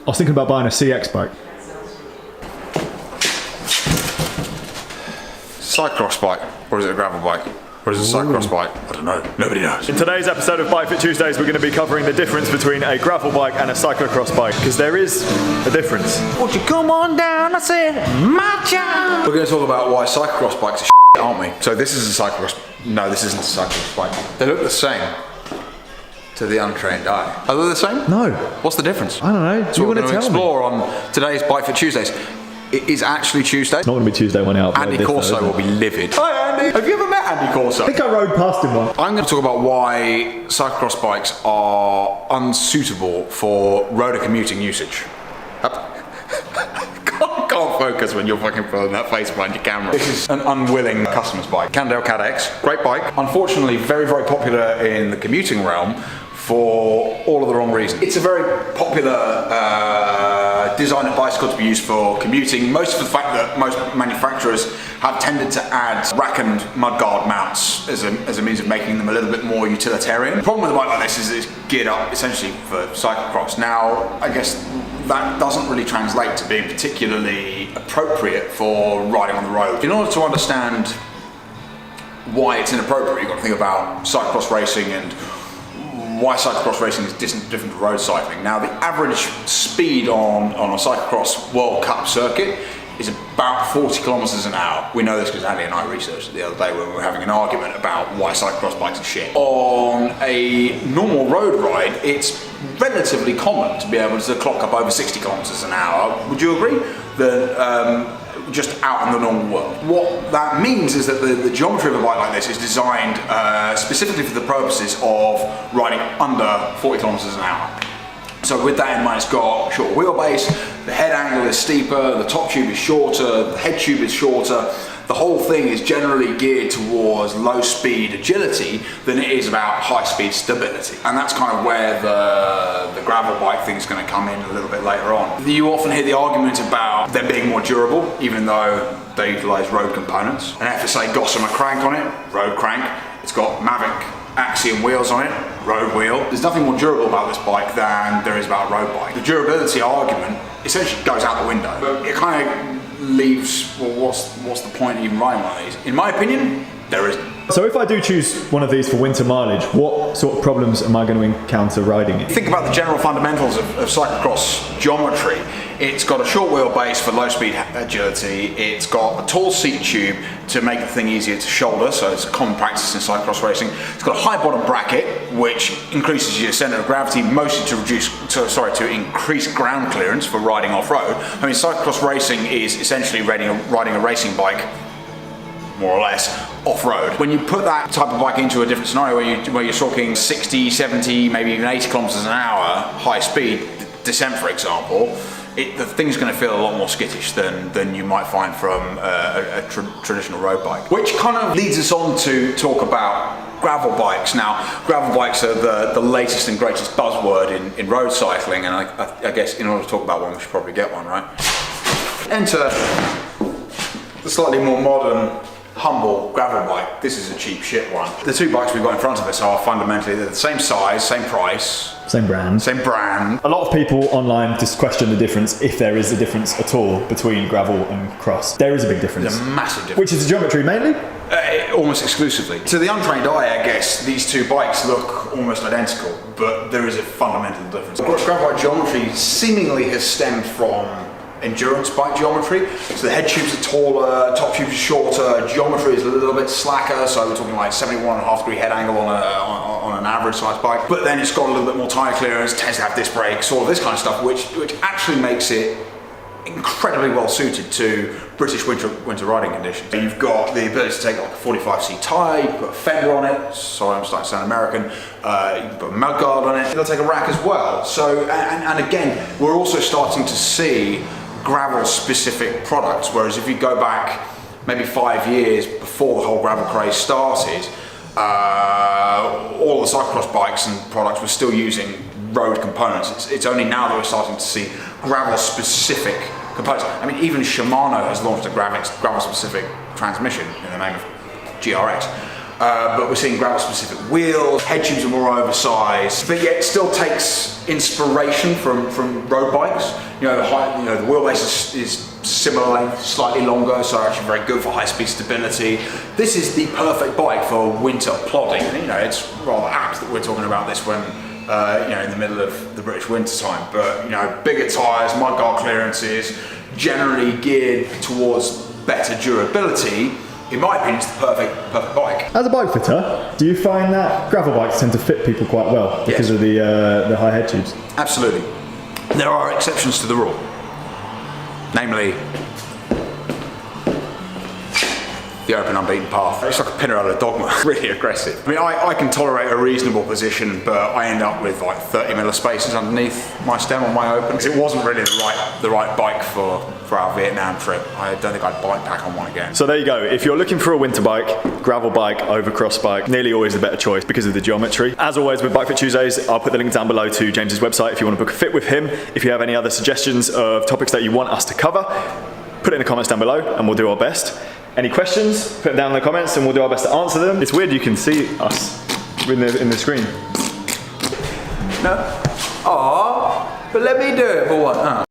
I was thinking about buying a CX bike. Cyclocross bike, or is it a gravel bike? Or is it a cyclocross bike? I don't know. Nobody knows. In today's episode of Bike Fit Tuesdays, we're going to be covering the difference between a gravel bike and a cyclocross bike, because there is a difference. Won't you come on down? I said, my child. We're going to talk about why cyclocross bikes are shit, aren't we? So this is a cyclocross. No, this isn't a cyclocross bike. They look the same to the untrained eye. Are they the same? No. What's the difference? I don't know. So we're going to explore on today's Bike Fit Tuesdays. It is actually Tuesday. It's not going to be Tuesday when I upload Andy this, Corso will be livid. Hi Andy! Have you ever met Andy Corso? I think I rode past him once. I'm going to talk about why cyclocross bikes are unsuitable for roader commuting usage. Can't focus when you're fucking pulling that face behind your camera. This is an unwilling customer's bike. Cannondale Cat X, great bike. Unfortunately, very, very popular in the commuting realm for all of the wrong reasons. It's a very popular designer bicycle to be used for commuting, most for the fact that most manufacturers have tended to add rack and mudguard mounts as a means of making them a little bit more utilitarian. The problem with a bike like this is it's geared up essentially for cyclocross. Now, I guess that doesn't really translate to being particularly appropriate for riding on the road. In order to understand why it's inappropriate, you've got to think about cyclocross racing and why cyclocross racing is different to road cycling. Now, the average speed on a cyclocross World Cup circuit is about 40 kilometers an hour. We know this because Andy and I researched it the other day when we were having an argument about why cyclocross bikes are shit. On a normal road ride, it's relatively common to be able to clock up over 60 kilometers an hour. Would you agree? Just out in the normal world. What that means is that the geometry of a bike like this is designed specifically for the purposes of riding under 40 kilometers an hour. So with that in mind, it's got short wheelbase, the head angle is steeper, the top tube is shorter, the head tube is shorter. The whole thing is generally geared towards low speed agility than it is about high speed stability. And that's kind of where the gravel bike thing is going to come in a little bit later on. You often hear the argument about them being more durable, even though they utilize road components. An FSA Gossamer crank on it, road crank. It's got Mavic Axiom wheels on it, road wheel. There's nothing more durable about this bike than there is about a road bike. The durability argument essentially goes out the window. It kind of leaves, well, what's the point of even riding one of these? In my opinion, there isn't. So if I do choose one of these for winter mileage, what sort of problems am I going to encounter riding it? Think about the general fundamentals of cyclocross geometry. It's got a short wheelbase for low speed agility. It's got a tall seat tube to make the thing easier to shoulder, so it's a common practice in cyclocross racing. It's got a high bottom bracket, which increases your center of gravity, mostly to increase ground clearance for riding off-road. I mean, cyclocross racing is essentially riding a racing bike, more or less, off-road. When you put that type of bike into a different scenario where you're talking 60, 70, maybe even 80 kilometers an hour, high speed, descent for example, the thing's going to feel a lot more skittish than you might find from a traditional road bike. Which kind of leads us on to talk about gravel bikes. Now, gravel bikes are the latest and greatest buzzword in road cycling, and I guess in order to talk about one, we should probably get one, right? Enter the slightly more modern, humble gravel bike. This is a cheap shit one. The two bikes we've got in front of us are fundamentally the same size, same price. Same brand. Same brand. A lot of people online just question the difference, if there is a difference at all, between gravel and cross. There is a big difference. There's a massive difference. Which is the geometry mainly? Almost exclusively. To the untrained eye, I guess, these two bikes look almost identical, but there is a fundamental difference. Gravel bike geometry seemingly has stemmed from endurance bike geometry. So the head tubes are taller, top tubes are shorter, geometry is a little bit slacker, so we're talking like 71.5 degree head angle on an average size bike. But then it's got a little bit more tyre clearance, tends to have disc brakes, all of this kind of stuff, which actually makes it incredibly well suited to British winter riding conditions. You've got the ability to take like a 45C tyre, you can put a fender on it, sorry I'm starting to sound American, you can put a mudguard on it, it'll take a rack as well. So, and again, we're also starting to see gravel specific products, whereas if you go back maybe 5 years before the whole gravel craze started, all the cyclocross bikes and products were still using road components. It's only now that we're starting to see gravel specific components. I mean, even Shimano has launched a gravel specific transmission in the name of GRX. but we're seeing gravel-specific wheels. Head tubes are more oversized, but yet it still takes inspiration from road bikes. You know, the wheelbase is similar length, slightly longer, so actually very good for high-speed stability. This is the perfect bike for winter plodding. And, you know, it's rather apt that we're talking about this when you know, in the middle of the British winter time. But you know, bigger tyres, mudguard clearances, generally geared towards better durability. In my opinion, it's the perfect bike. As a bike fitter, do you find that gravel bikes tend to fit people quite well because of the high head tubes? Absolutely. There are exceptions to the rule. Namely, the open unbeaten path. It's like a Pinarello dogma, really aggressive. I mean, I can tolerate a reasonable position, but I end up with like 30mm of spaces underneath my stem on my open, because it wasn't really the right bike for our Vietnam trip. I don't think I'd bike pack on one again. So there you go. If you're looking for a winter bike, gravel bike over cross bike, nearly always the better choice because of the geometry. As always with Bike Fit Tuesdays, I'll put the link down below to James's website if you want to book a fit with him. If you have any other suggestions of topics that you want us to cover, put it in the comments down below and we'll do our best. Any questions, put them down in the comments and we'll do our best to answer them. It's weird you can see us in the screen. No? Aww, but let me do it for one.